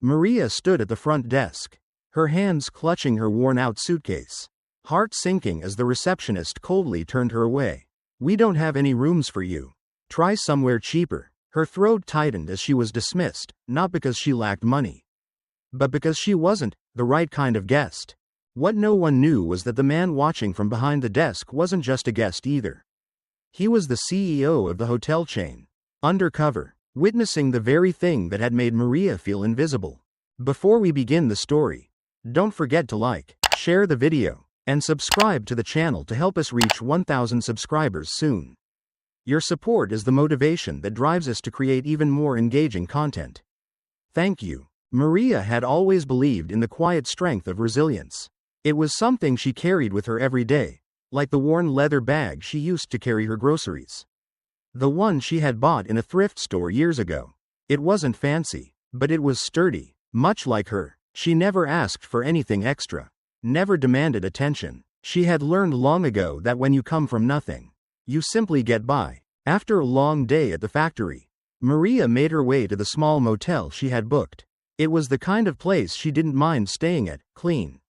Maria stood at the front desk, her hands clutching her worn-out suitcase, heart sinking as the receptionist coldly turned her away. "We don't have any rooms for you. Try somewhere cheaper." Her throat tightened as she was dismissed, not because she lacked money, but because she wasn't the right kind of guest. What no one knew was that the man watching from behind the desk wasn't just a guest either. He was the CEO of the hotel chain, Undercover, witnessing the very thing that had made Maria feel invisible. Before we begin the story, don't forget to like, share the video, and subscribe to the channel to help us reach 1,000 subscribers soon. Your support is the motivation that drives us to create even more engaging content. Thank you. Maria had always believed in the quiet strength of resilience. It was something she carried with her every day, like the worn leather bag she used to carry her groceries. The one she had bought in a thrift store years ago. It wasn't fancy, but it was sturdy. Much like her, she never asked for anything extra, never demanded attention. She had learned long ago that when you come from nothing, you simply get by. After a long day at the factory, Maria made her way to the small motel she had booked. It was the kind of place she didn't mind staying at, clean,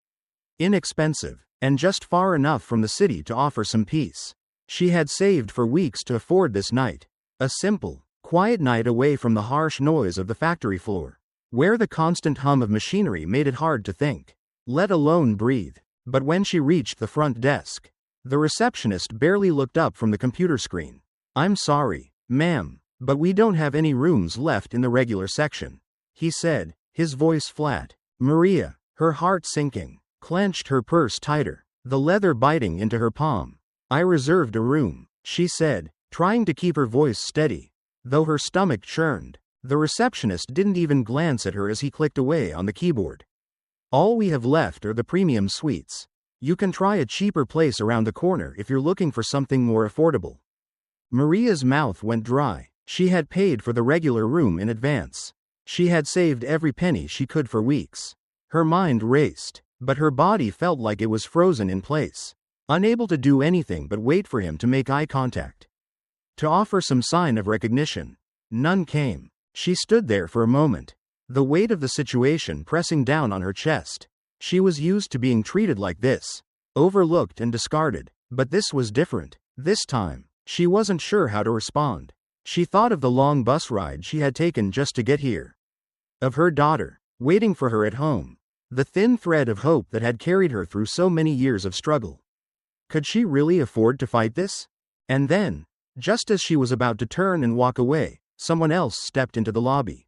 inexpensive, and just far enough from the city to offer some peace. She had saved for weeks to afford this night. A simple, quiet night away from the harsh noise of the factory floor, where the constant hum of machinery made it hard to think, let alone breathe. But when she reached the front desk, the receptionist barely looked up from the computer screen. "I'm sorry, ma'am, but we don't have any rooms left in the regular section," he said, his voice flat. Maria, her heart sinking, clenched her purse tighter, the leather biting into her palm. "I reserved a room," she said, trying to keep her voice steady, though her stomach churned. The receptionist didn't even glance at her as he clicked away on the keyboard. "All we have left are the premium suites. You can try a cheaper place around the corner if you're looking for something more affordable." Maria's mouth went dry. She had paid for the regular room in advance. She had saved every penny she could for weeks. Her mind raced, but her body felt like it was frozen in place, unable to do anything but wait for him to make eye contact, to offer some sign of recognition. None came. She stood there for a moment, the weight of the situation pressing down on her chest. She was used to being treated like this, overlooked and discarded, but this was different. This time, she wasn't sure how to respond. She thought of the long bus ride she had taken just to get here, of her daughter, waiting for her at home, the thin thread of hope that had carried her through so many years of struggle. Could she really afford to fight this? And then, just as she was about to turn and walk away, someone else stepped into the lobby.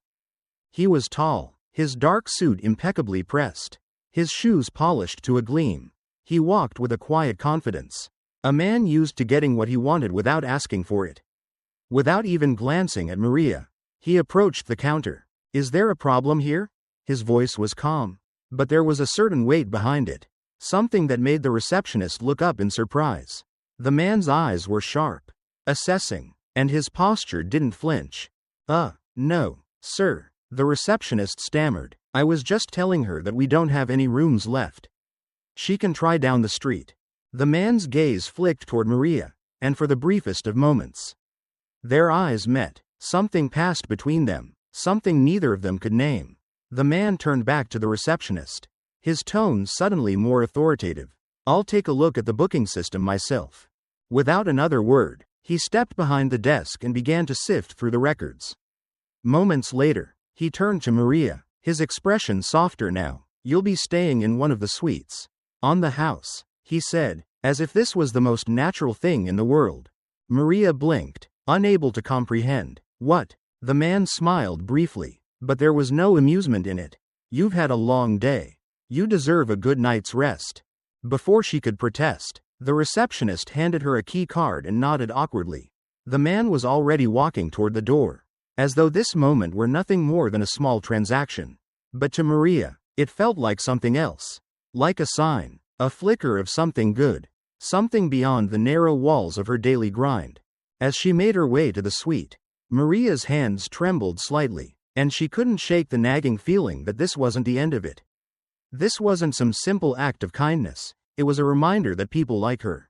He was tall, his dark suit impeccably pressed, his shoes polished to a gleam. He walked with a quiet confidence. A man used to getting what he wanted without asking for it. Without even glancing at Maria, he approached the counter. "Is there a problem here?" His voice was calm, but there was a certain weight behind it, something that made the receptionist look up in surprise. The man's eyes were sharp, assessing, and his posture didn't flinch. No, sir," the receptionist stammered. "I was just telling her that we don't have any rooms left. She can try down the street." The man's gaze flicked toward Maria, and for the briefest of moments, their eyes met. Something passed between them, something neither of them could name. The man turned back to the receptionist, his tone suddenly more authoritative. "I'll take a look at the booking system myself." Without another word, he stepped behind the desk and began to sift through the records. Moments later, he turned to Maria, his expression softer now. "You'll be staying in one of the suites on the house," he said, as if this was the most natural thing in the world. Maria blinked, unable to comprehend. "What?" The man smiled briefly, but there was no amusement in it. "You've had a long day. You deserve a good night's rest." Before she could protest, the receptionist handed her a key card and nodded awkwardly. The man was already walking toward the door, as though this moment were nothing more than a small transaction. But to Maria, it felt like something else. Like a sign, a flicker of something good, something beyond the narrow walls of her daily grind. As she made her way to the suite, Maria's hands trembled slightly, and she couldn't shake the nagging feeling that this wasn't the end of it. This wasn't some simple act of kindness, it was a reminder that people like her,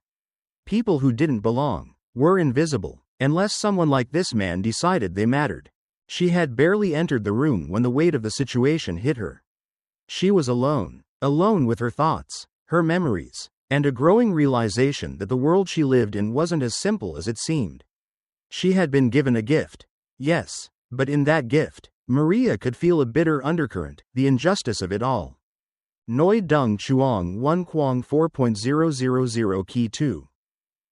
people who didn't belong, were invisible, unless someone like this man decided they mattered. She had barely entered the room when the weight of the situation hit her. She was alone. Alone with her thoughts, her memories, and a growing realization that the world she lived in wasn't as simple as it seemed. She had been given a gift. Yes, but in that gift, Maria could feel a bitter undercurrent, the injustice of it all. Noi Dung Chuang 1 Quang 4.000 Key 2.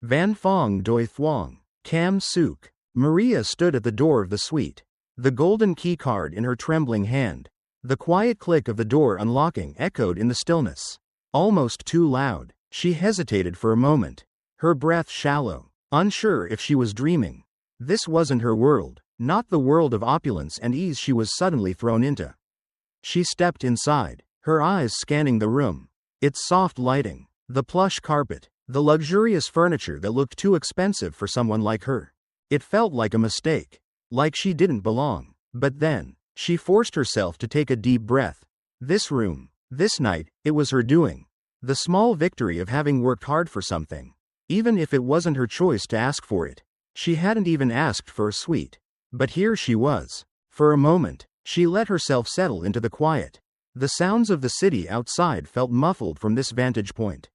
Van Fong Doi Thuong. Cam Suk. Maria stood at the door of the suite, the golden key card in her trembling hand. The quiet click of the door unlocking echoed in the stillness. Almost too loud. She hesitated for a moment, her breath shallow, unsure if she was dreaming. This wasn't her world, not the world of opulence and ease she was suddenly thrown into. She stepped inside, her eyes scanning the room. Its soft lighting, the plush carpet, the luxurious furniture that looked too expensive for someone like her. It felt like a mistake, like she didn't belong. But then, she forced herself to take a deep breath. This room, this night, it was her doing. The small victory of having worked hard for something. Even if it wasn't her choice to ask for it. She hadn't even asked for a suite. But here she was. For a moment, she let herself settle into the quiet. The sounds of the city outside felt muffled from this vantage point.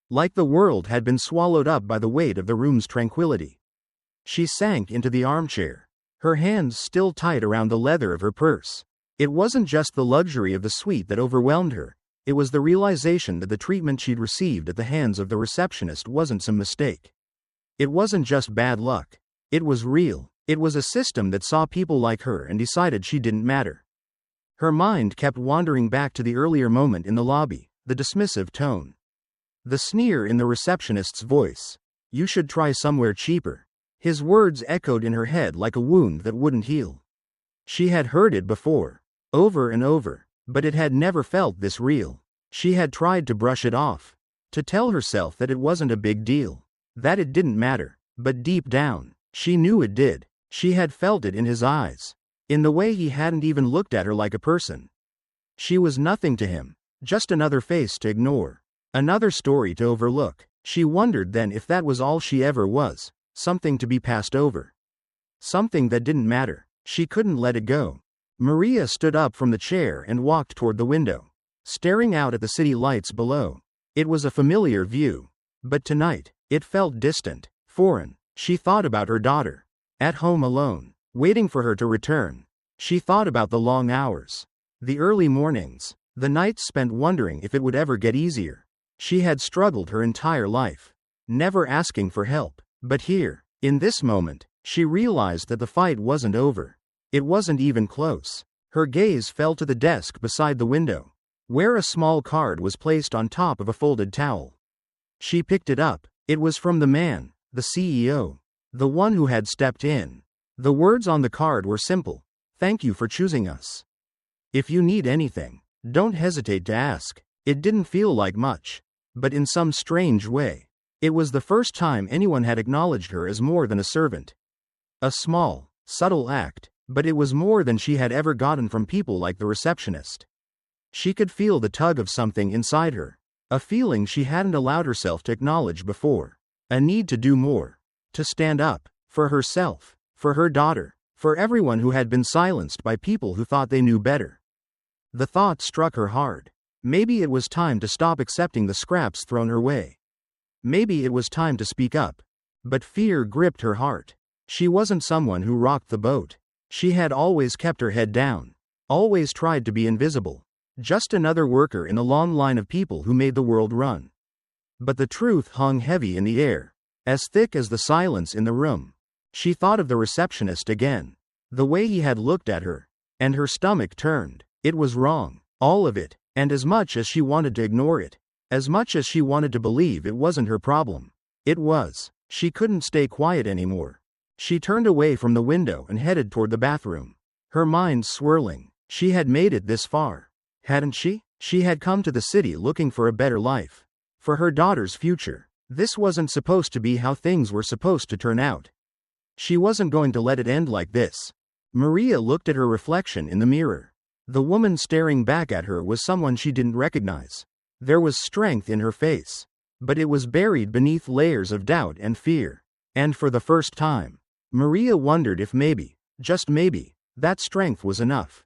Like the world had been swallowed up by the weight of the room's tranquility. She sank into the armchair, her hands still tight around the leather of her purse. It wasn't just the luxury of the suite that overwhelmed her. It was the realization that the treatment she'd received at the hands of the receptionist wasn't some mistake. It wasn't just bad luck. It was real. It was a system that saw people like her and decided she didn't matter. Her mind kept wandering back to the earlier moment in the lobby, the dismissive tone. The sneer in the receptionist's voice. You should try somewhere cheaper. His words echoed in her head like a wound that wouldn't heal. She had heard it before, over and over, but it had never felt this real. She had tried to brush it off, to tell herself that it wasn't a big deal, that it didn't matter, but deep down, she knew it did. She had felt it in his eyes, in the way he hadn't even looked at her like a person. She was nothing to him, just another face to ignore, another story to overlook. She wondered then if that was all she ever was. Something to be passed over. Something that didn't matter. She couldn't let it go. Maria stood up from the chair and walked toward the window, staring out at the city lights below. It was a familiar view. But tonight, it felt distant, foreign. She thought about her daughter, at home alone, waiting for her to return. She thought about the long hours, the early mornings, the nights spent wondering if it would ever get easier. She had struggled her entire life, never asking for help. But here, in this moment, she realized that the fight wasn't over. It wasn't even close. Her gaze fell to the desk beside the window, where a small card was placed on top of a folded towel. She picked it up. It was from the man, the CEO, the one who had stepped in. The words on the card were simple. Thank you for choosing us. If you need anything, don't hesitate to ask. It didn't feel like much, but in some strange way, it was the first time anyone had acknowledged her as more than a servant. A small, subtle act, but it was more than she had ever gotten from people like the receptionist. She could feel the tug of something inside her, a feeling she hadn't allowed herself to acknowledge before, a need to do more, to stand up, for herself, for her daughter, for everyone who had been silenced by people who thought they knew better. The thought struck her hard. Maybe it was time to stop accepting the scraps thrown her way. Maybe it was time to speak up. But fear gripped her heart. She wasn't someone who rocked the boat. She had always kept her head down, always tried to be invisible. Just another worker in a long line of people who made the world run. But the truth hung heavy in the air, as thick as the silence in the room. She thought of the receptionist again, the way he had looked at her, and her stomach turned. It was wrong, all of it, and as much as she wanted to ignore it, as much as she wanted to believe it wasn't her problem, it was. She couldn't stay quiet anymore. She turned away from the window and headed toward the bathroom, her mind swirling. She had made it this far, hadn't she? She had come to the city looking for a better life, for her daughter's future. This wasn't supposed to be how things were supposed to turn out. She wasn't going to let it end like this. Maria looked at her reflection in the mirror. The woman staring back at her was someone she didn't recognize. There was strength in her face, but it was buried beneath layers of doubt and fear. And for the first time, Maria wondered if maybe, just maybe, That strength was enough.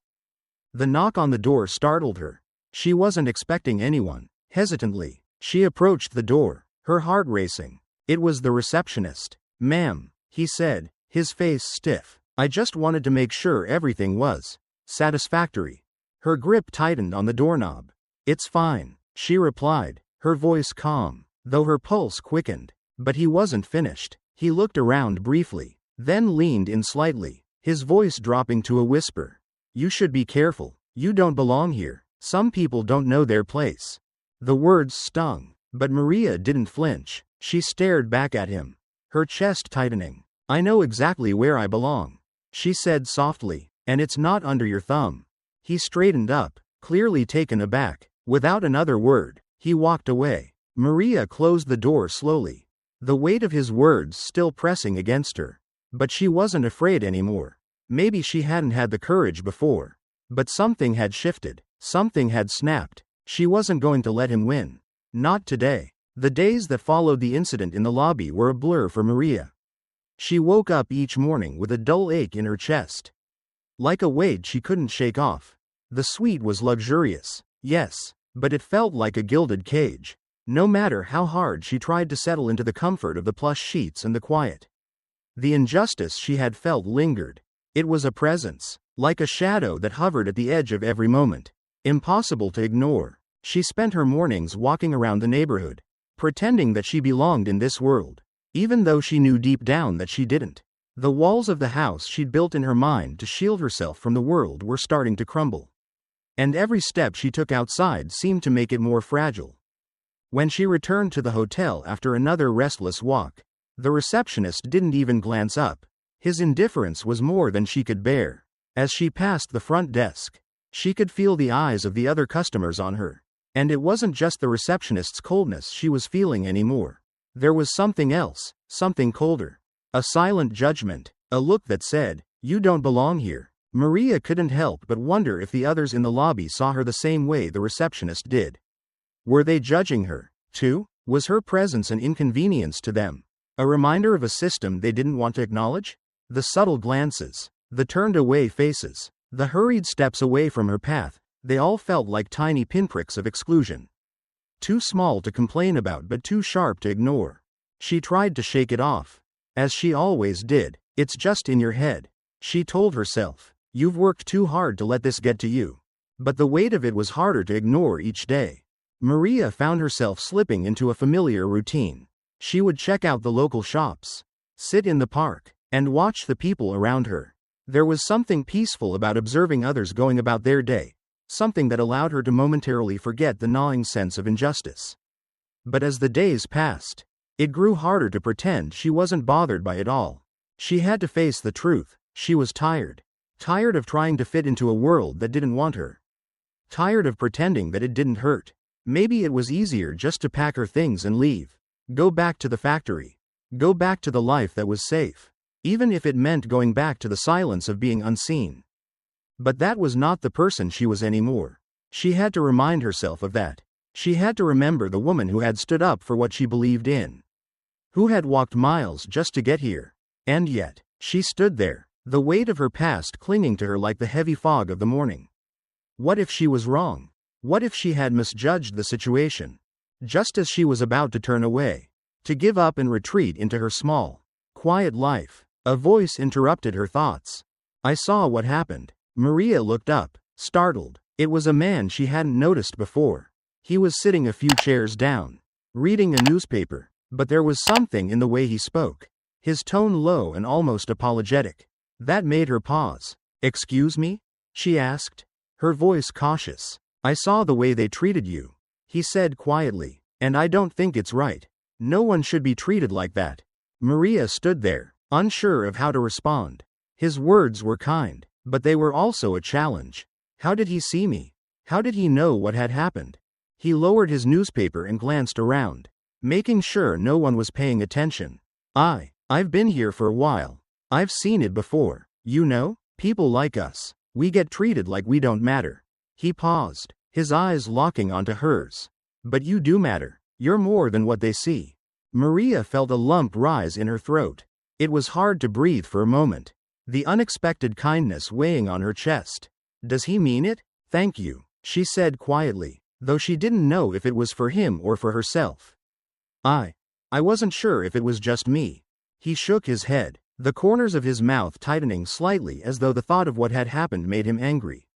The knock on the door startled her. She wasn't expecting anyone. Hesitantly, she approached the door, her heart racing. It was the receptionist. "Ma'am," he said, his face stiff. "I just wanted to make sure everything was satisfactory." Her grip tightened on the doorknob. "It's fine," she replied, her voice calm, though her pulse quickened. But he wasn't finished. He looked around briefly, then leaned in slightly, his voice dropping to a whisper. "You should be careful. You don't belong here. Some people don't know their place." The words stung, but Maria didn't flinch. She stared back at him, her chest tightening. "I know exactly where I belong," she said softly, "and it's not under your thumb." He straightened up, clearly taken aback. Without another word, he walked away. Maria closed the door slowly, the weight of his words still pressing against her. But she wasn't afraid anymore. Maybe she hadn't had the courage before. But something had shifted. Something had snapped. She wasn't going to let him win. Not today. The days that followed the incident in the lobby were a blur for Maria. She woke up each morning with a dull ache in her chest, like a weight she couldn't shake off. The suite was luxurious, yes, but it felt like a gilded cage. No matter how hard she tried to settle into the comfort of the plush sheets and the quiet, the injustice she had felt lingered. It was a presence, like a shadow that hovered at the edge of every moment, impossible to ignore. She spent her mornings walking around the neighborhood, pretending that she belonged in this world, even though she knew deep down that she didn't. The walls of the house she'd built in her mind to shield herself from the world were starting to crumble. And every step she took outside seemed to make it more fragile. When she returned to the hotel after another restless walk, the receptionist didn't even glance up. His indifference was more than she could bear. As she passed the front desk, she could feel the eyes of the other customers on her. And it wasn't just the receptionist's coldness she was feeling anymore. There was something else, something colder. A silent judgment, a look that said, "You don't belong here." Maria couldn't help but wonder if the others in the lobby saw her the same way the receptionist did. Were they judging her, too? Was her presence an inconvenience to them? A reminder of a system they didn't want to acknowledge? The subtle glances, the turned-away faces, the hurried steps away from her path, they all felt like tiny pinpricks of exclusion. Too small to complain about but too sharp to ignore. She tried to shake it off, as she always did. "It's just in your head," she told herself. "You've worked too hard to let this get to you." But the weight of it was harder to ignore each day. Maria found herself slipping into a familiar routine. She would check out the local shops, sit in the park, and watch the people around her. There was something peaceful about observing others going about their day, something that allowed her to momentarily forget the gnawing sense of injustice. But as the days passed, it grew harder to pretend she wasn't bothered by it all. She had to face the truth. She was tired. Tired of trying to fit into a world that didn't want her. Tired of pretending that it didn't hurt. Maybe it was easier just to pack her things and leave. Go back to the factory. Go back to the life that was safe. Even if it meant going back to the silence of being unseen. But that was not the person she was anymore. She had to remind herself of that. She had to remember the woman who had stood up for what she believed in. Who had walked miles just to get here. And yet, she stood there, the weight of her past clinging to her like the heavy fog of the morning. What if she was wrong? What if she had misjudged the situation? Just as she was about to turn away, to give up and retreat into her small, quiet life, a voice interrupted her thoughts. "I saw what happened." Maria looked up, startled. It was a man she hadn't noticed before. He was sitting a few chairs down, reading a newspaper, but there was something in the way he spoke, his tone low and almost apologetic, that made her pause. "Excuse me?" she asked, her voice cautious. "I saw the way they treated you," he said quietly, "and I don't think it's right. No one should be treated like that." Maria stood there, unsure of how to respond. His words were kind, but they were also a challenge. How did he see me? How did he know what had happened? He lowered his newspaper and glanced around, making sure no one was paying attention. I've been here for a while. I've seen it before. You know, people like us, we get treated like we don't matter." He paused, his eyes locking onto hers. "But you do matter. You're more than what they see." Maria felt a lump rise in her throat. It was hard to breathe for a moment. the unexpected kindness weighing on her chest. Does he mean it? Thank you, she said quietly, though she didn't know if it was for him or for herself. I wasn't sure if it was just me. He shook his head, the corners of his mouth tightening slightly as though the thought of what had happened made him angry.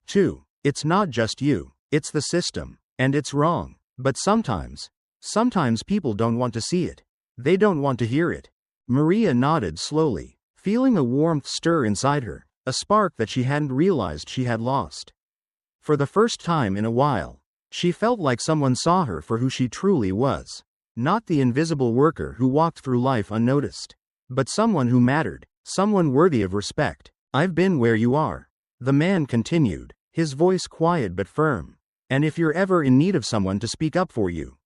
2. It's not just you, it's the system, and it's wrong. But sometimes people don't want to see it. They don't want to hear it. Maria nodded slowly, feeling a warmth stir inside her, a spark that she hadn't realized she had lost. For the first time in a while, she felt like someone saw her for who she truly was. Not the invisible worker who walked through life unnoticed, but someone who mattered, someone worthy of respect. I've been where you are, the man continued, his voice quiet but firm. And if you're ever in need of someone to speak up for you,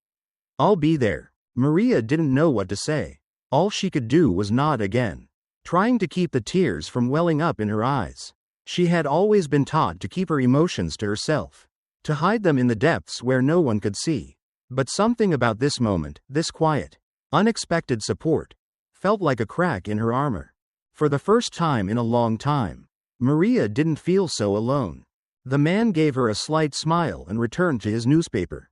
I'll be there. Maria didn't know what to say. All she could do was nod again, trying to keep the tears from welling up in her eyes. She had always been taught to keep her emotions to herself, to hide them in the depths where no one could see. But something about this moment, this quiet, unexpected support, felt like a crack in her armor. For the first time in a long time, Maria didn't feel so alone. The man gave her a slight smile and returned to his newspaper,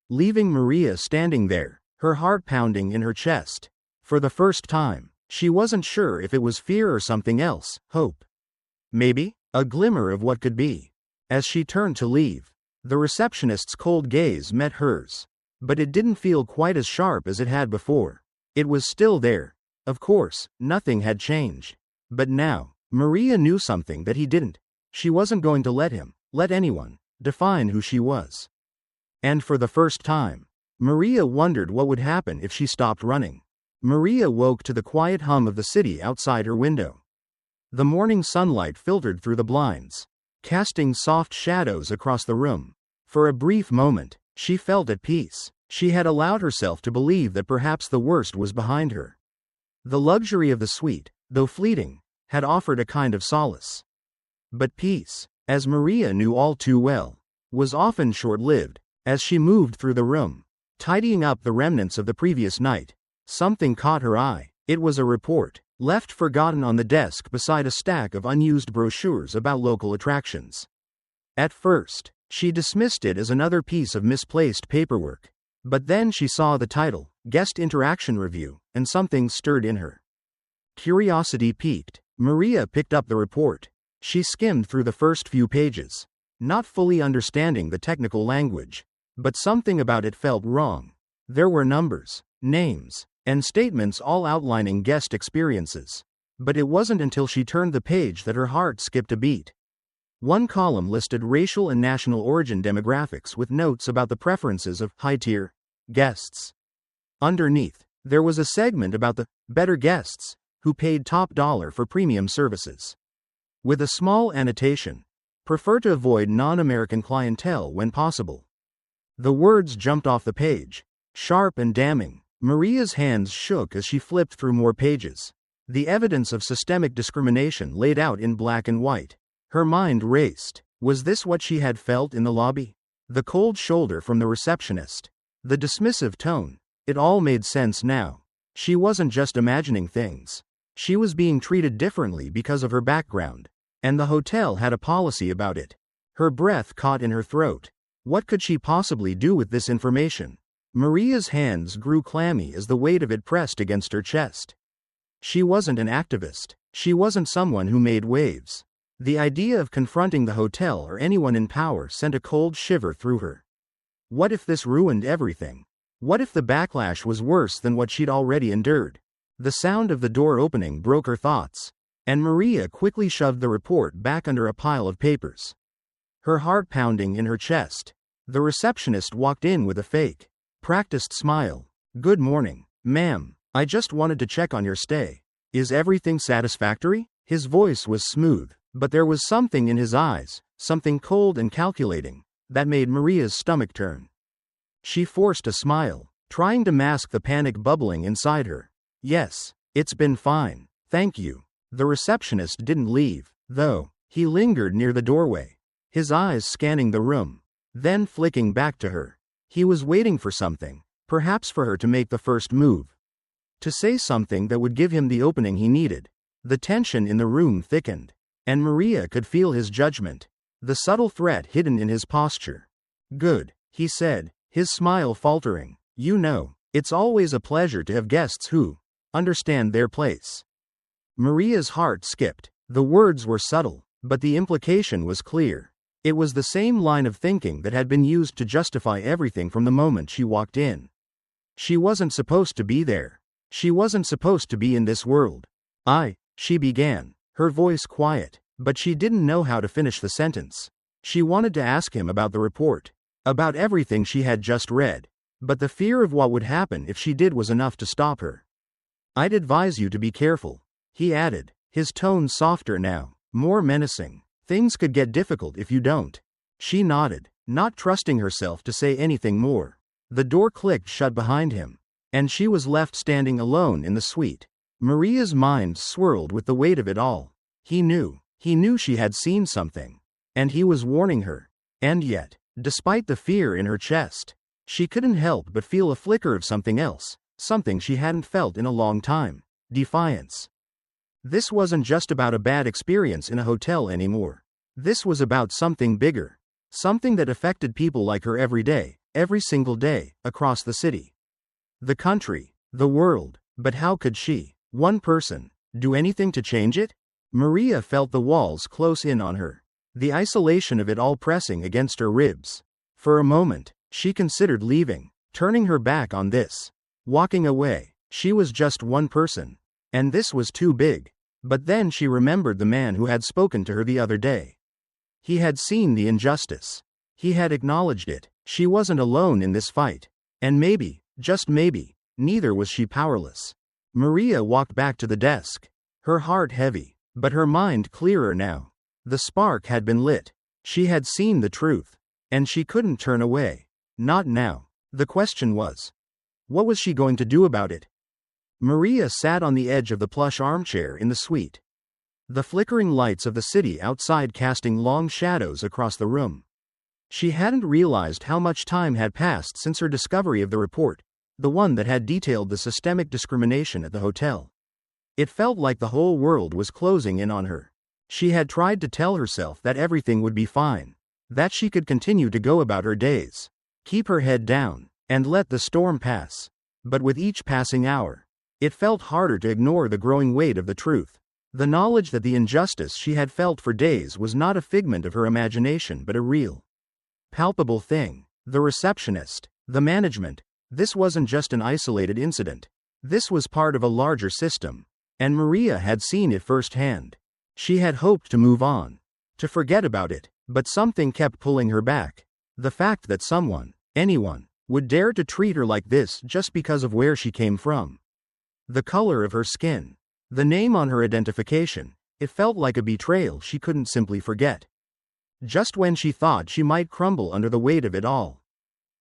leaving Maria standing there, her heart pounding in her chest. For the first time, she wasn't sure if it was fear or something else, hope. Maybe, a glimmer of what could be. As she turned to leave, the receptionist's cold gaze met hers. But it didn't feel quite as sharp as it had before. It was still there. Of course, nothing had changed. But now, Maria knew something that he didn't. She wasn't going to let anyone, define who she was. And for the first time, Maria wondered what would happen if she stopped running. Maria woke to the quiet hum of the city outside her window. The morning sunlight filtered through the blinds, casting soft shadows across the room. For a brief moment, she felt at peace. She had allowed herself to believe that perhaps the worst was behind her. The luxury of the sweet, though fleeting, had offered a kind of solace. But peace, as Maria knew all too well, was often short-lived. As she moved through the room, tidying up the remnants of the previous night, something caught her eye. It was a report, left forgotten on the desk beside a stack of unused brochures about local attractions. At first, she dismissed it as another piece of misplaced paperwork. But then she saw the title, Guest Interaction Review, and something stirred in her. Curiosity piqued. Maria picked up the report. She skimmed through the first few pages, not fully understanding the technical language. But something about it felt wrong. There were numbers, names, and statements all outlining guest experiences. But it wasn't until she turned the page that her heart skipped a beat. One column listed racial and national origin demographics with notes about the preferences of high-tier guests. Underneath, there was a segment about the better guests who paid top dollar for premium services. With a small annotation, prefer to avoid non-American clientele when possible. The words jumped off the page, sharp and damning. Maria's hands shook as she flipped through more pages. The evidence of systemic discrimination laid out in black and white. Her mind raced. Was this what she had felt in the lobby? The cold shoulder from the receptionist, the dismissive tone. It all made sense now. She wasn't just imagining things. She was being treated differently because of her background. And the hotel had a policy about it. Her breath caught in her throat. What could she possibly do with this information? Maria's hands grew clammy as the weight of it pressed against her chest. She wasn't an activist. She wasn't someone who made waves. The idea of confronting the hotel or anyone in power sent a cold shiver through her. What if this ruined everything? What if the backlash was worse than what she'd already endured? The sound of the door opening broke her thoughts, and Maria quickly shoved the report back under a pile of papers. Her heart pounding in her chest. The receptionist walked in with a fake, practiced smile. Good morning, ma'am. I just wanted to check on your stay. Is everything satisfactory? His voice was smooth, but there was something in his eyes, something cold and calculating, that made Maria's stomach turn. She forced a smile, trying to mask the panic bubbling inside her. Yes, it's been fine, thank you. The receptionist didn't leave, though. He lingered near the doorway, his eyes scanning the room, then flicking back to her. He was waiting for something, perhaps for her to make the first move. To say something that would give him the opening he needed. The tension in the room thickened, and Maria could feel his judgment, the subtle threat hidden in his posture. "Good," he said, his smile faltering. "You know, it's always a pleasure to have guests who understand their place." Maria's heart skipped. The words were subtle, but the implication was clear. It was the same line of thinking that had been used to justify everything from the moment she walked in. She wasn't supposed to be there. She wasn't supposed to be in this world. She began, her voice quiet, but she didn't know how to finish the sentence. She wanted to ask him about the report, about everything she had just read, but the fear of what would happen if she did was enough to stop her. "I'd advise you to be careful," he added, his tone softer now, more menacing. "Things could get difficult if you don't." She nodded, not trusting herself to say anything more. The door clicked shut behind him, and she was left standing alone in the suite. Maria's mind swirled with the weight of it all. He knew she had seen something, and he was warning her. And yet, despite the fear in her chest, she couldn't help but feel a flicker of something else, something she hadn't felt in a long time: defiance. This wasn't just about a bad experience in a hotel anymore. This was about something bigger, something that affected people like her every day, every single day, across the city, the country, the world. But how could she, one person, do anything to change it? Maria felt the walls close in on her, the isolation of it all pressing against her ribs. For a moment, she considered leaving, turning her back on this, walking away. She was just one person, and this was too big. But then she remembered the man who had spoken to her the other day. He had seen the injustice. He had acknowledged it. She wasn't alone in this fight. And maybe, just maybe, neither was she powerless. Maria walked back to the desk, her heart heavy, but her mind clearer now. The spark had been lit. She had seen the truth, and she couldn't turn away. Not now. The question was, what was she going to do about it? Maria sat on the edge of the plush armchair in the suite, the flickering lights of the city outside casting long shadows across the room. She hadn't realized how much time had passed since her discovery of the report, the one that had detailed the systemic discrimination at the hotel. It felt like the whole world was closing in on her. She had tried to tell herself that everything would be fine, that she could continue to go about her days, keep her head down, and let the storm pass. But with each passing hour, it felt harder to ignore the growing weight of the truth. The knowledge that the injustice she had felt for days was not a figment of her imagination but a real, palpable thing. The receptionist, the management, this wasn't just an isolated incident. This was part of a larger system, and Maria had seen it firsthand. She had hoped to move on, to forget about it, but something kept pulling her back. The fact that someone, anyone, would dare to treat her like this just because of where she came from. The color of her skin, the name on her identification, it felt like a betrayal she couldn't simply forget. Just when she thought she might crumble under the weight of it all,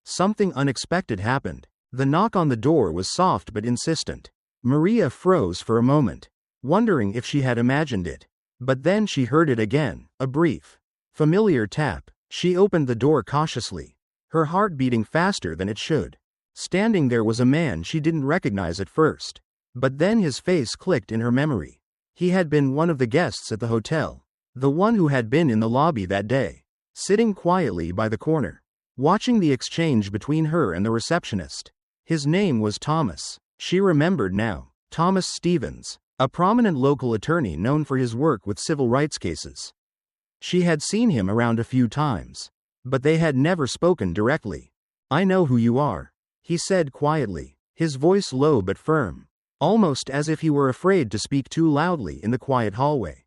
something unexpected happened. The knock on the door was soft but insistent. Maria froze for a moment, wondering if she had imagined it. But then she heard it again, a brief, familiar tap. She opened the door cautiously, her heart beating faster than it should. Standing there was a man she didn't recognize at first. But then his face clicked in her memory. He had been one of the guests at the hotel, the one who had been in the lobby that day, sitting quietly by the corner, watching the exchange between her and the receptionist. His name was Thomas. She remembered now. Thomas Stevens, a prominent local attorney known for his work with civil rights cases. She had seen him around a few times, but they had never spoken directly. "I know who you are," he said quietly, his voice low but firm, almost as if he were afraid to speak too loudly in the quiet hallway.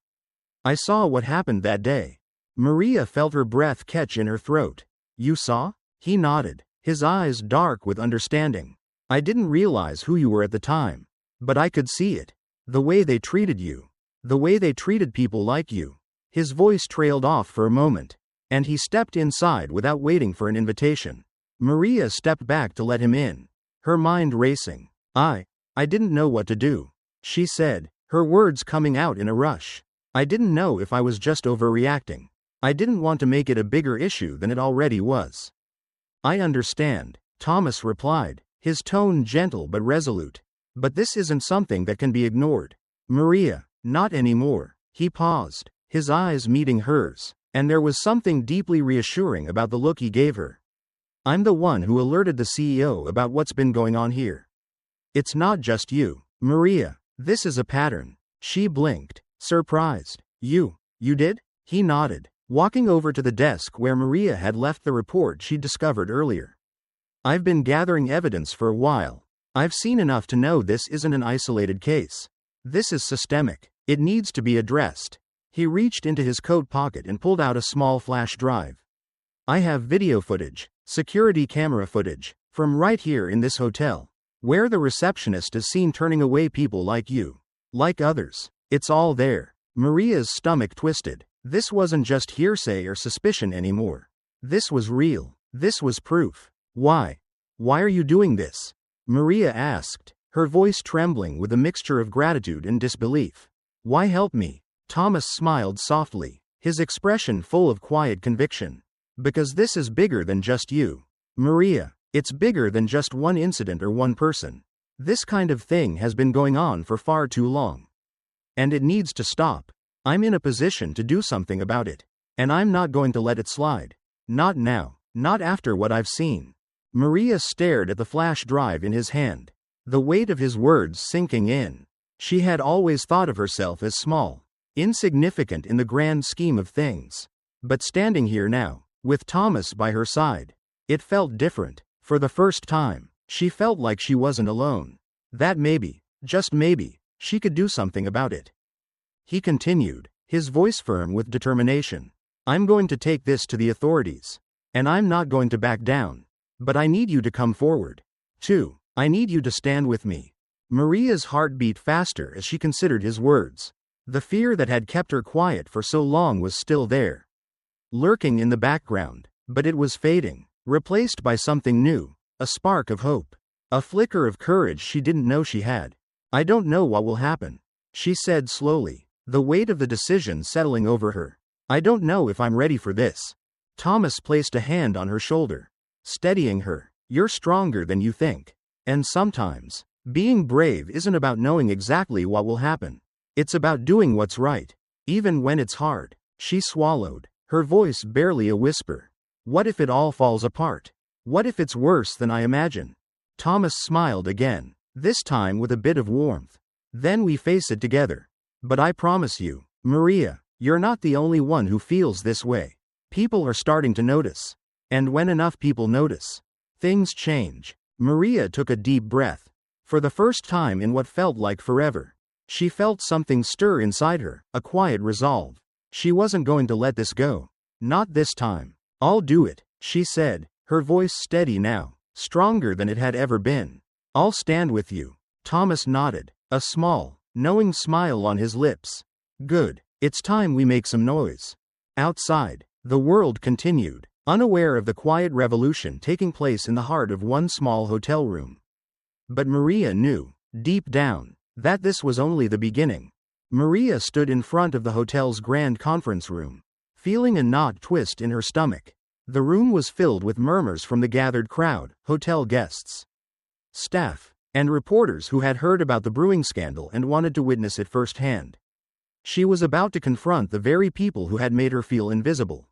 "I saw what happened that day." Maria felt her breath catch in her throat. "You saw?" He nodded, his eyes dark with understanding. "I didn't realize who you were at the time, but I could see it. The way they treated you. The way they treated people like you." His voice trailed off for a moment, and he stepped inside without waiting for an invitation. Maria stepped back to let him in, her mind racing. I didn't know what to do," she said, her words coming out in a rush. "I didn't know if I was just overreacting. I didn't want to make it a bigger issue than it already was." "I understand," Thomas replied, his tone gentle but resolute. "But this isn't something that can be ignored." "Maria, Not anymore. He paused, his eyes meeting hers, and there was something deeply reassuring about the look he gave her. I'm the one who alerted the CEO about what's been going on here. It's not just you, Maria. This is a pattern. She blinked, surprised. You did? He nodded, walking over to the desk where Maria had left the report she'd discovered earlier. I've been gathering evidence for a while. I've seen enough to know this isn't an isolated case. This is systemic. It needs to be addressed. He reached into his coat pocket and pulled out a small flash drive. I have video footage, security camera footage, from right here in this hotel, where the receptionist is seen turning away people like you. Like others. It's all there. Maria's stomach twisted. This wasn't just hearsay or suspicion anymore. This was real. This was proof. Why? Why are you doing this? Maria asked, her voice trembling with a mixture of gratitude and disbelief. Why help me? Thomas smiled softly, his expression full of quiet conviction. Because this is bigger than just you. Maria, it's bigger than just one incident or one person. This kind of thing has been going on for far too long. And it needs to stop. I'm in a position to do something about it. And I'm not going to let it slide. Not now. Not after what I've seen. Maria stared at the flash drive in his hand, the weight of his words sinking in. She had always thought of herself as small, insignificant in the grand scheme of things. But standing here now, with Thomas by her side, it felt different. For the first time, she felt like she wasn't alone. That maybe, just maybe, she could do something about it. He continued, his voice firm with determination. I'm going to take this to the authorities. And I'm not going to back down. But I need you to come forward. Too. I need you to stand with me. Maria's heart beat faster as she considered his words. The fear that had kept her quiet for so long was still there, lurking in the background, but it was fading, replaced by something new, a spark of hope, a flicker of courage she didn't know she had. I don't know what will happen, she said slowly, the weight of the decision settling over her. I don't know if I'm ready for this. Thomas placed a hand on her shoulder, steadying her. You're stronger than you think. And sometimes, being brave isn't about knowing exactly what will happen. It's about doing what's right, even when it's hard. She swallowed, her voice barely a whisper. What if it all falls apart? What if it's worse than I imagine? Thomas smiled again, this time with a bit of warmth. Then we face it together. But I promise you, Maria, you're not the only one who feels this way. People are starting to notice. And when enough people notice, things change. Maria took a deep breath. For the first time in what felt like forever, she felt something stir inside her, a quiet resolve. She wasn't going to let this go. Not this time. I'll do it, she said, her voice steady now, stronger than it had ever been. I'll stand with you. Thomas nodded, a small, knowing smile on his lips. Good. It's time we make some noise. Outside, the world continued, unaware of the quiet revolution taking place in the heart of one small hotel room. But Maria knew, deep down, that this was only the beginning. Maria stood in front of the hotel's grand conference room, feeling a knot twist in her stomach. The room was filled with murmurs from the gathered crowd, hotel guests, staff, and reporters who had heard about the brewing scandal and wanted to witness it firsthand. She was about to confront the very people who had made her feel invisible,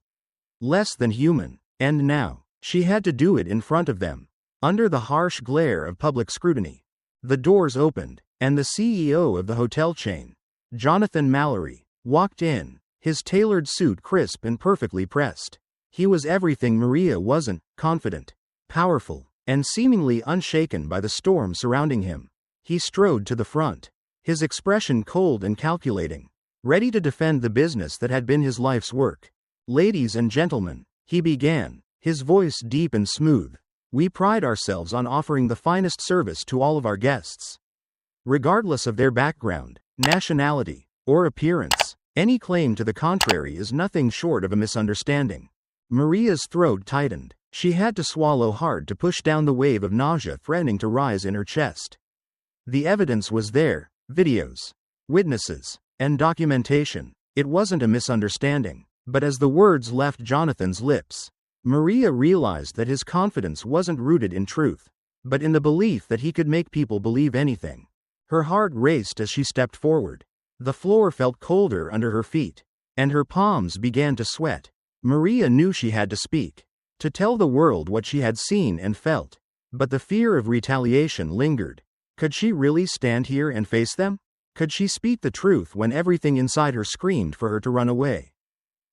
less than human, and now, she had to do it in front of them, under the harsh glare of public scrutiny. The doors opened, and the CEO of the hotel chain, Jonathan Mallory, walked in, his tailored suit crisp and perfectly pressed. He was everything Maria wasn't, confident, powerful, and seemingly unshaken by the storm surrounding him. He strode to the front, his expression cold and calculating, ready to defend the business that had been his life's work. Ladies and gentlemen, he began, his voice deep and smooth. We pride ourselves on offering the finest service to all of our guests, regardless of their background, nationality, or appearance. Any claim to the contrary is nothing short of a misunderstanding. Maria's throat tightened. She had to swallow hard to push down the wave of nausea threatening to rise in her chest. The evidence was there, videos, witnesses, and documentation. It wasn't a misunderstanding. But as the words left Jonathan's lips, Maria realized that his confidence wasn't rooted in truth, but in the belief that he could make people believe anything. Her heart raced as she stepped forward, The floor felt colder under her feet, and her palms began to sweat. Maria knew she had to speak, to tell the world what she had seen and felt. But the fear of retaliation lingered. Could she really stand here and face them? Could she speak the truth when everything inside her screamed for her to run away?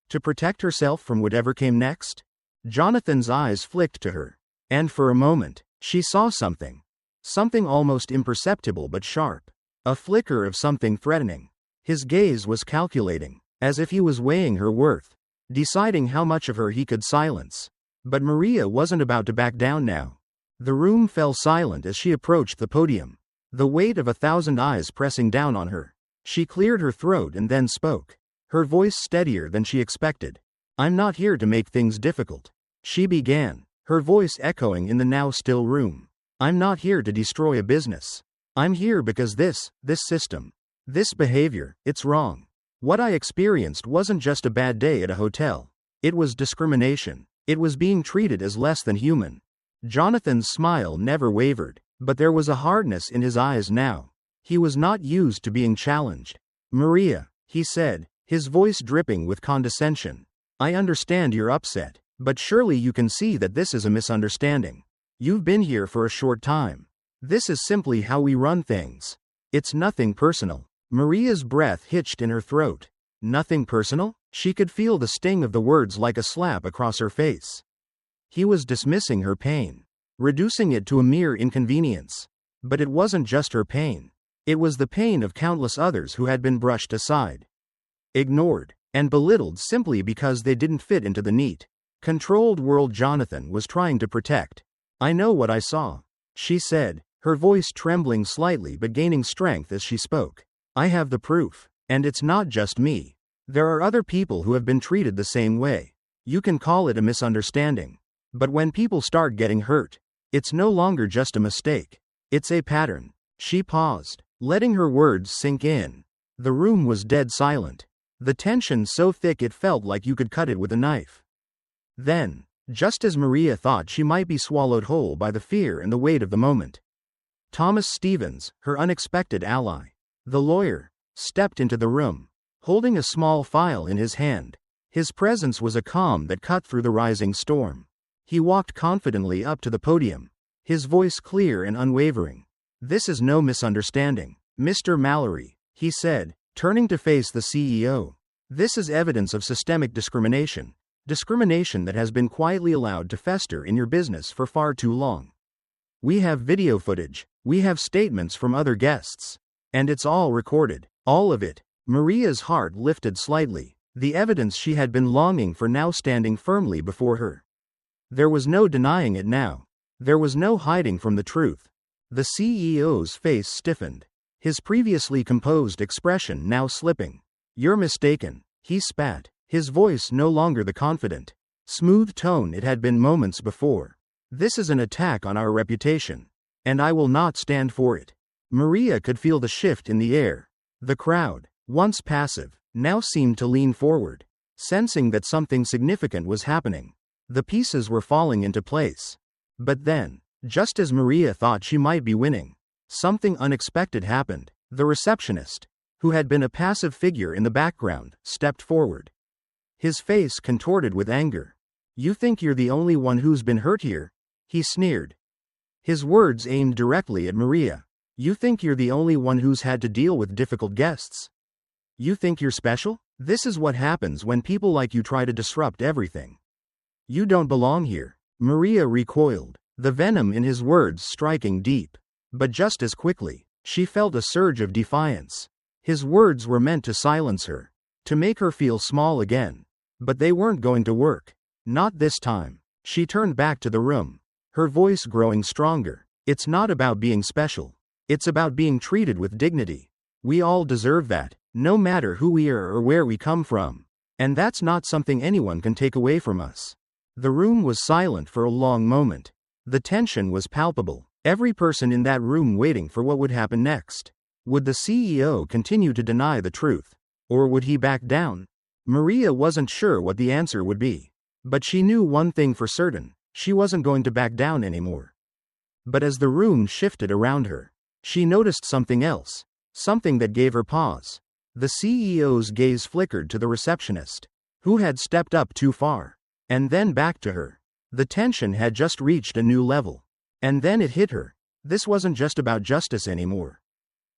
To protect herself from whatever came next? Jonathan's eyes flicked to her, and for a moment, she saw something. Something almost imperceptible but sharp. A flicker of something threatening. His gaze was calculating, as if he was weighing her worth, deciding how much of her he could silence. But Maria wasn't about to back down now. The room fell silent as she approached the podium, the weight of 1,000 eyes pressing down on her. She cleared her throat and then spoke, her voice steadier than she expected. "I'm not here to make things difficult," she began, her voice echoing in the now still room. "I'm not here to destroy a business. I'm here because this system, this behavior, it's wrong. What I experienced wasn't just a bad day at a hotel. It was discrimination. It was being treated as less than human." Jonathan's smile never wavered, but there was a hardness in his eyes now. He was not used to being challenged. "Maria," he said, his voice dripping with condescension, "I understand you're upset, but surely you can see that this is a misunderstanding. You've been here for a short time. This is simply how we run things. It's nothing personal." Maria's breath hitched in her throat. Nothing personal? She could feel the sting of the words like a slap across her face. He was dismissing her pain, reducing it to a mere inconvenience. But it wasn't just her pain. It was the pain of countless others who had been brushed aside, ignored, and belittled simply because they didn't fit into the neat, controlled world Jonathan was trying to protect. "I know what I saw," she said, her voice trembling slightly but gaining strength as she spoke. "I have the proof. And it's not just me. There are other people who have been treated the same way. You can call it a misunderstanding. But when people start getting hurt, it's no longer just a mistake. It's a pattern." She paused, letting her words sink in. The room was dead silent, the tension so thick it felt like you could cut it with a knife. Then, just as Maria thought she might be swallowed whole by the fear and the weight of the moment, Thomas Stevens, her unexpected ally, the lawyer, stepped into the room, holding a small file in his hand. His presence was a calm that cut through the rising storm. He walked confidently up to the podium, his voice clear and unwavering. "This is no misunderstanding, Mr. Mallory," he said, turning to face the CEO. "This is evidence of systemic discrimination that has been quietly allowed to fester in your business for far too long. We have video footage, we have statements from other guests, and it's all recorded. All of it." Maria's heart lifted slightly, the evidence she had been longing for now standing firmly before her. There was no denying it now. There was no hiding from the truth. The CEO's face stiffened, his previously composed expression now slipping. "You're mistaken," he spat, his voice no longer the confident, smooth tone it had been moments before. "This is an attack on our reputation, and I will not stand for it." Maria could feel the shift in the air. The crowd, once passive, now seemed to lean forward, sensing that something significant was happening. The pieces were falling into place. But then, just as Maria thought she might be winning, something unexpected happened. The receptionist, who had been a passive figure in the background, stepped forward. His face contorted with anger. "You think you're the only one who's been hurt here?" he sneered. His words aimed directly at Maria. "You think you're the only one who's had to deal with difficult guests? You think you're special? This is what happens when people like you try to disrupt everything. You don't belong here." Maria recoiled, the venom in his words striking deep. But just as quickly, she felt a surge of defiance. His words were meant to silence her, to make her feel small again. But they weren't going to work. Not this time. She turned back to the room, her voice growing stronger. "It's not about being special. It's about being treated with dignity. We all deserve that, no matter who we are or where we come from. And that's not something anyone can take away from us." The room was silent for a long moment. The tension was palpable, every person in that room waiting for what would happen next. Would the CEO continue to deny the truth? Or would he back down? Maria wasn't sure what the answer would be. But she knew one thing for certain, she wasn't going to back down anymore. But as the room shifted around her, she noticed something else, something that gave her pause. The CEO's gaze flickered to the receptionist, who had stepped up too far, and then back to her. The tension had just reached a new level. And then it hit her. This wasn't just about justice anymore.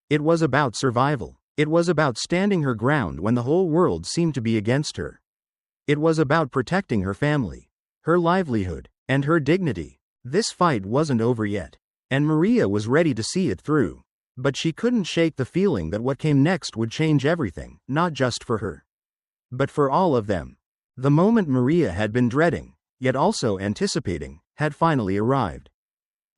It was about survival. It was about standing her ground when the whole world seemed to be against her. It was about protecting her family, her livelihood, and her dignity. This fight wasn't over yet, and Maria was ready to see it through. But she couldn't shake the feeling that what came next would change everything, not just for her, but for all of them. The moment Maria had been dreading, yet also anticipating, had finally arrived.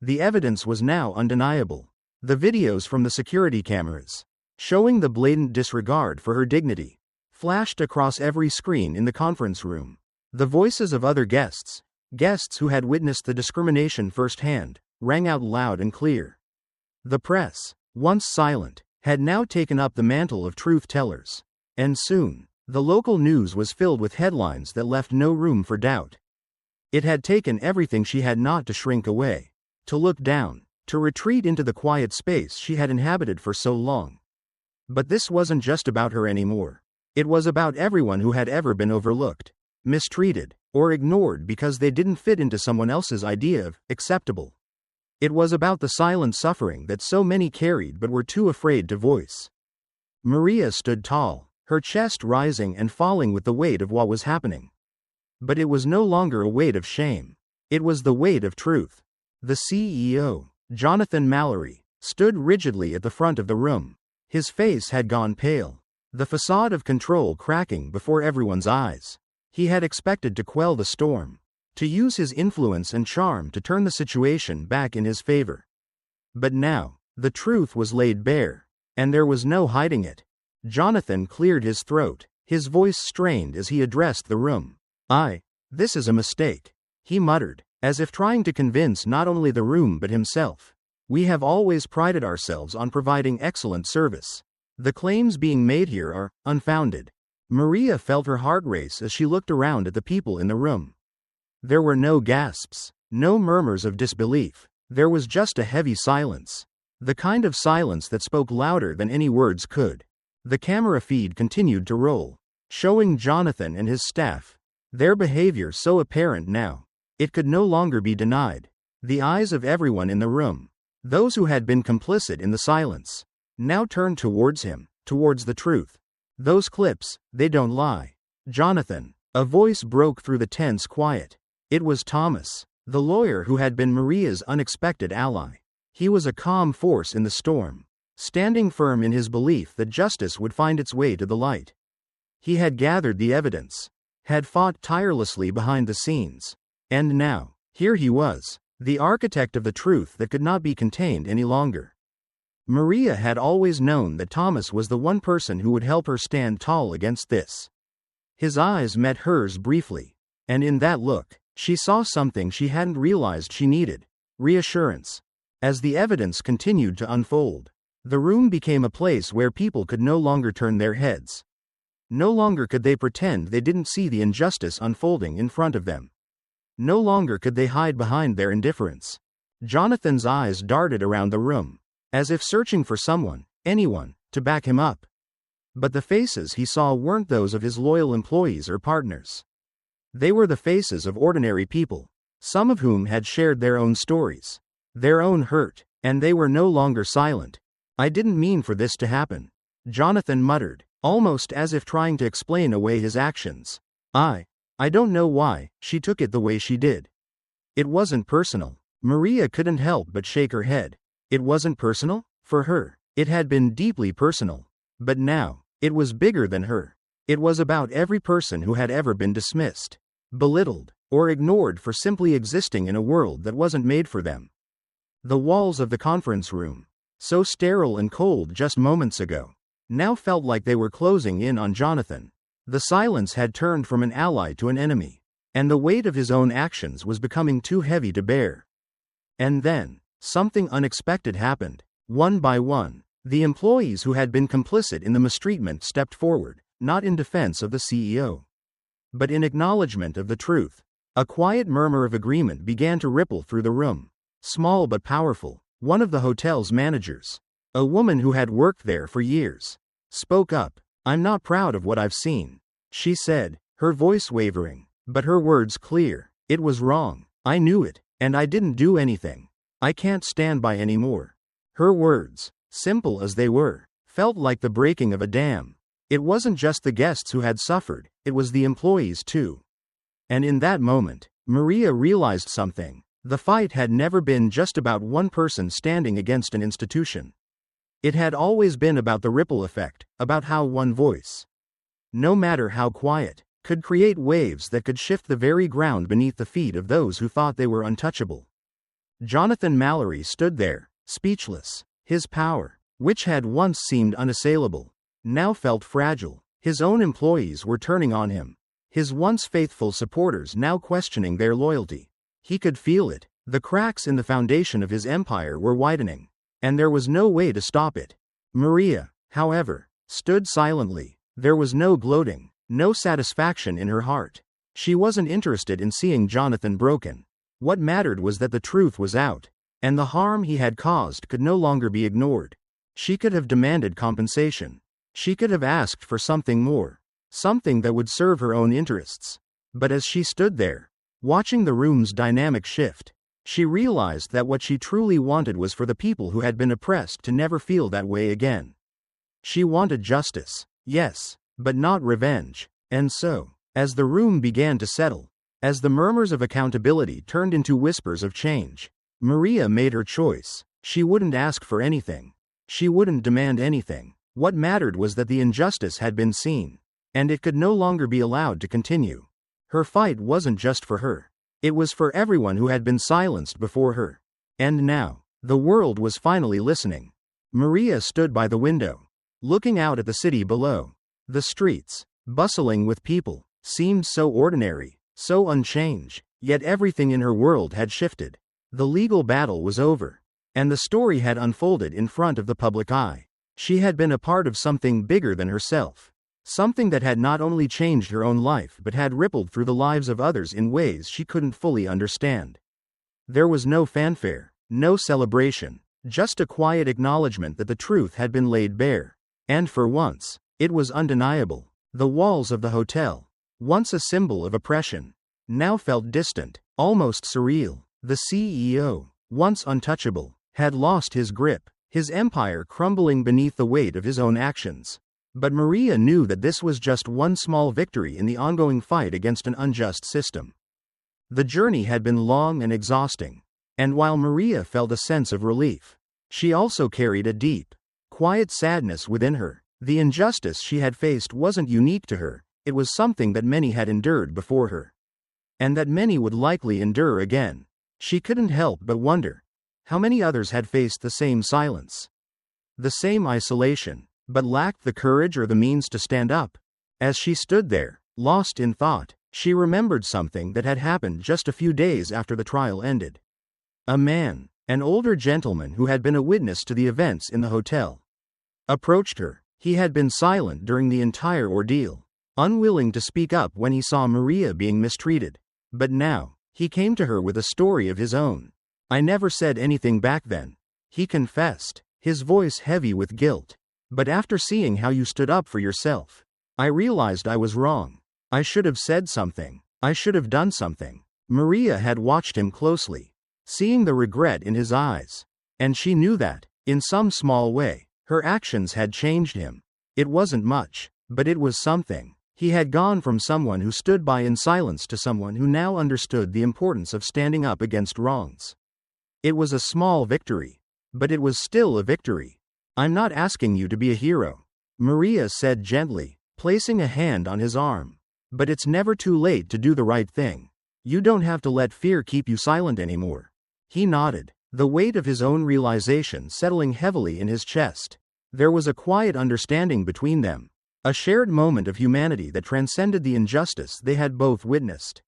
The evidence was now undeniable. The videos from the security cameras, showing the blatant disregard for her dignity, flashed across every screen in the conference room. The voices of other guests who had witnessed the discrimination firsthand, rang out loud and clear. The press, once silent, had now taken up the mantle of truth tellers. And soon, the local news was filled with headlines that left no room for doubt. It had taken everything she had not to shrink away, to look down, to retreat into the quiet space she had inhabited for so long. But this wasn't just about her anymore. It was about everyone who had ever been overlooked, mistreated, or ignored because they didn't fit into someone else's idea of acceptable. It was about the silent suffering that so many carried but were too afraid to voice. Maria stood tall, her chest rising and falling with the weight of what was happening. But it was no longer a weight of shame. It was the weight of truth. The CEO, Jonathan Mallory, stood rigidly at the front of the room. His face had gone pale, the facade of control cracking before everyone's eyes. He had expected to quell the storm, to use his influence and charm to turn the situation back in his favor. But now, the truth was laid bare, and there was no hiding it. Jonathan cleared his throat, his voice strained as he addressed the room. This is a mistake, he muttered, as if trying to convince not only the room but himself. We have always prided ourselves on providing excellent service. The claims being made here are unfounded. Maria felt her heart race as she looked around at the people in the room. There were no gasps, no murmurs of disbelief. There was just a heavy silence. The kind of silence that spoke louder than any words could. The camera feed continued to roll, showing Jonathan and his staff, their behavior so apparent now, it could no longer be denied. The eyes of everyone in the room, those who had been complicit in the silence, now turned towards him, towards the truth. Those clips, they don't lie. Jonathan, a voice broke through the tense quiet. It was Thomas, the lawyer who had been Maria's unexpected ally. He was a calm force in the storm, standing firm in his belief that justice would find its way to the light. He had gathered the evidence, had fought tirelessly behind the scenes, and now, here he was, the architect of the truth that could not be contained any longer. Maria had always known that Thomas was the one person who would help her stand tall against this. His eyes met hers briefly, and in that look, she saw something she hadn't realized she needed: reassurance. As the evidence continued to unfold, the room became a place where people could no longer turn their heads. No longer could they pretend they didn't see the injustice unfolding in front of them. No longer could they hide behind their indifference. Jonathan's eyes darted around the room, as if searching for someone, anyone, to back him up. But the faces he saw weren't those of his loyal employees or partners. They were the faces of ordinary people, some of whom had shared their own stories, their own hurt, and they were no longer silent. I didn't mean for this to happen, Jonathan muttered, almost as if trying to explain away his actions. I don't know why she took it the way she did. It wasn't personal. Maria couldn't help but shake her head. It wasn't personal? For her, it had been deeply personal. But now, it was bigger than her. It was about every person who had ever been dismissed, belittled, or ignored for simply existing in a world that wasn't made for them. The walls of the conference room, so sterile and cold just moments ago, now felt like they were closing in on Jonathan. The silence had turned from an ally to an enemy, and the weight of his own actions was becoming too heavy to bear. And then, something unexpected happened. One by one, the employees who had been complicit in the mistreatment stepped forward, not in defense of the CEO, but in acknowledgement of the truth. A quiet murmur of agreement began to ripple through the room. Small but powerful, one of the hotel's managers, a woman who had worked there for years, spoke up. I'm not proud of what I've seen, she said, her voice wavering, but her words clear. It was wrong. I knew it, and I didn't do anything. I can't stand by anymore. Her words, simple as they were, felt like the breaking of a dam. It wasn't just the guests who had suffered, it was the employees too. And in that moment, Maria realized something. The fight had never been just about one person standing against an institution. It had always been about the ripple effect, about how one voice, no matter how quiet, could create waves that could shift the very ground beneath the feet of those who thought they were untouchable. Jonathan Mallory stood there, speechless. His power, which had once seemed unassailable, now felt fragile. His own employees were turning on him, his once faithful supporters now questioning their loyalty. He could feel it. The cracks in the foundation of his empire were widening, and there was no way to stop it. Maria, however, stood silently. There was no gloating, no satisfaction in her heart. She wasn't interested in seeing Jonathan broken. What mattered was that the truth was out, and the harm he had caused could no longer be ignored. She could have demanded compensation. She could have asked for something more, something that would serve her own interests. But as she stood there, watching the room's dynamic shift, she realized that what she truly wanted was for the people who had been oppressed to never feel that way again. She wanted justice, yes, but not revenge. And so, as the room began to settle, as the murmurs of accountability turned into whispers of change, Maria made her choice. She wouldn't ask for anything. She wouldn't demand anything. What mattered was that the injustice had been seen, and it could no longer be allowed to continue. Her fight wasn't just for her. It was for everyone who had been silenced before her. And now, the world was finally listening. Maria stood by the window, looking out at the city below. The streets, bustling with people, seemed so ordinary, so unchanged, yet everything in her world had shifted. The legal battle was over, and the story had unfolded in front of the public eye. She had been a part of something bigger than herself. Something that had not only changed her own life but had rippled through the lives of others in ways she couldn't fully understand. There was no fanfare, no celebration, just a quiet acknowledgement that the truth had been laid bare. And for once, it was undeniable. The walls of the hotel, once a symbol of oppression, now felt distant, almost surreal. The CEO, once untouchable, had lost his grip, his empire crumbling beneath the weight of his own actions. But Maria knew that this was just one small victory in the ongoing fight against an unjust system. The journey had been long and exhausting, and while Maria felt a sense of relief, she also carried a deep, quiet sadness within her. The injustice she had faced wasn't unique to her, it was something that many had endured before her, and that many would likely endure again. She couldn't help but wonder how many others had faced the same silence, the same isolation, but lacked the courage or the means to stand up. As she stood there, lost in thought, she remembered something that had happened just a few days after the trial ended. A man, an older gentleman who had been a witness to the events in the hotel, approached her. He had been silent during the entire ordeal, unwilling to speak up when he saw Maria being mistreated. But now, he came to her with a story of his own. "I never said anything back then," he confessed, his voice heavy with guilt. "But after seeing how you stood up for yourself, I realized I was wrong. I should have said something. I should have done something." Maria had watched him closely, seeing the regret in his eyes. And she knew that, in some small way, her actions had changed him. It wasn't much, but it was something. He had gone from someone who stood by in silence to someone who now understood the importance of standing up against wrongs. It was a small victory, but it was still a victory. "I'm not asking you to be a hero," Maria said gently, placing a hand on his arm. "But it's never too late to do the right thing. You don't have to let fear keep you silent anymore." He nodded, the weight of his own realization settling heavily in his chest. There was a quiet understanding between them, a shared moment of humanity that transcended the injustice they had both witnessed.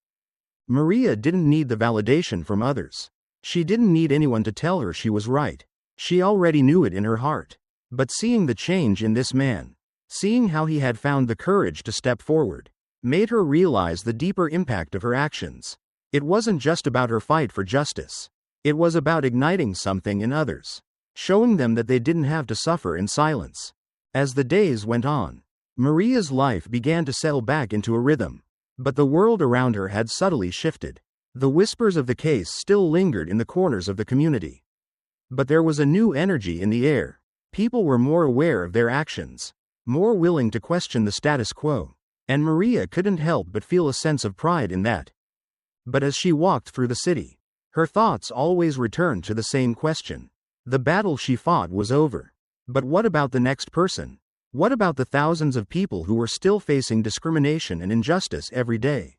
Maria didn't need the validation from others. She didn't need anyone to tell her she was right. She already knew it in her heart. But seeing the change in this man, seeing how he had found the courage to step forward, made her realize the deeper impact of her actions. It wasn't just about her fight for justice. It was about igniting something in others, showing them that they didn't have to suffer in silence. As the days went on, Maria's life began to settle back into a rhythm. But the world around her had subtly shifted. The whispers of the case still lingered in the corners of the community. But there was a new energy in the air. People were more aware of their actions, more willing to question the status quo. And Maria couldn't help but feel a sense of pride in that. But as she walked through the city, her thoughts always returned to the same question. The battle she fought was over. But what about the next person? What about the thousands of people who were still facing discrimination and injustice every day?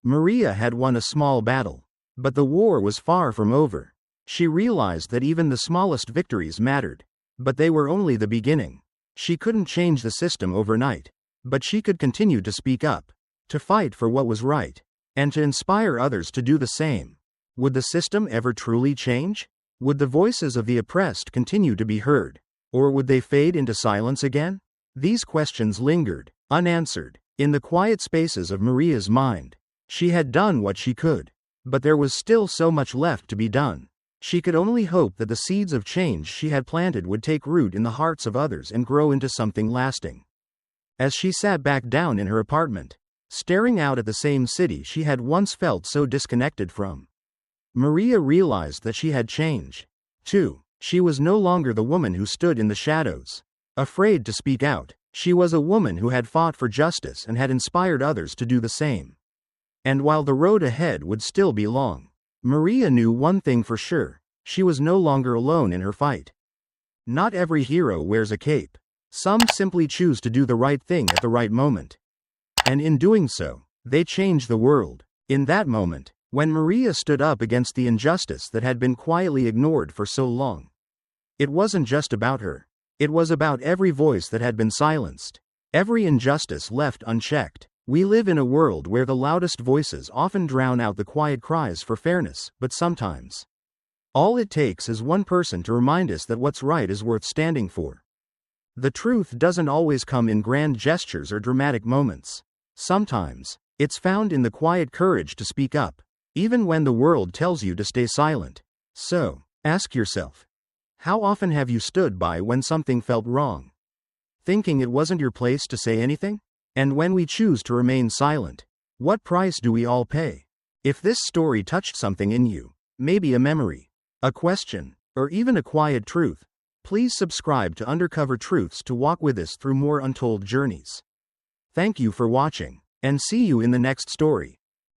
Maria had won a small battle. But the war was far from over. She realized that even the smallest victories mattered. But they were only the beginning. She couldn't change the system overnight. But she could continue to speak up, to fight for what was right, and to inspire others to do the same. Would the system ever truly change? Would the voices of the oppressed continue to be heard? Or would they fade into silence again? These questions lingered, unanswered, in the quiet spaces of Maria's mind. She had done what she could. But there was still so much left to be done. She could only hope that the seeds of change she had planted would take root in the hearts of others and grow into something lasting. As she sat back down in her apartment, staring out at the same city she had once felt so disconnected from, Maria realized that she had changed. Too, she was no longer the woman who stood in the shadows, afraid to speak out. She was a woman who had fought for justice and had inspired others to do the same. And while the road ahead would still be long, Maria knew one thing for sure: she was no longer alone in her fight. Not every hero wears a cape. Some simply choose to do the right thing at the right moment. And in doing so, they change the world. In that moment, when Maria stood up against the injustice that had been quietly ignored for so long, it wasn't just about her. It was about every voice that had been silenced, every injustice left unchecked. We live in a world where the loudest voices often drown out the quiet cries for fairness, but sometimes, all it takes is one person to remind us that what's right is worth standing for. The truth doesn't always come in grand gestures or dramatic moments. Sometimes, it's found in the quiet courage to speak up, even when the world tells you to stay silent. So, ask yourself, how often have you stood by when something felt wrong, thinking it wasn't your place to say anything? And when we choose to remain silent, what price do we all pay? If this story touched something in you, maybe a memory, a question, or even a quiet truth, please subscribe to Undercover Truths to walk with us through more untold journeys. Thank you for watching, and see you in the next story.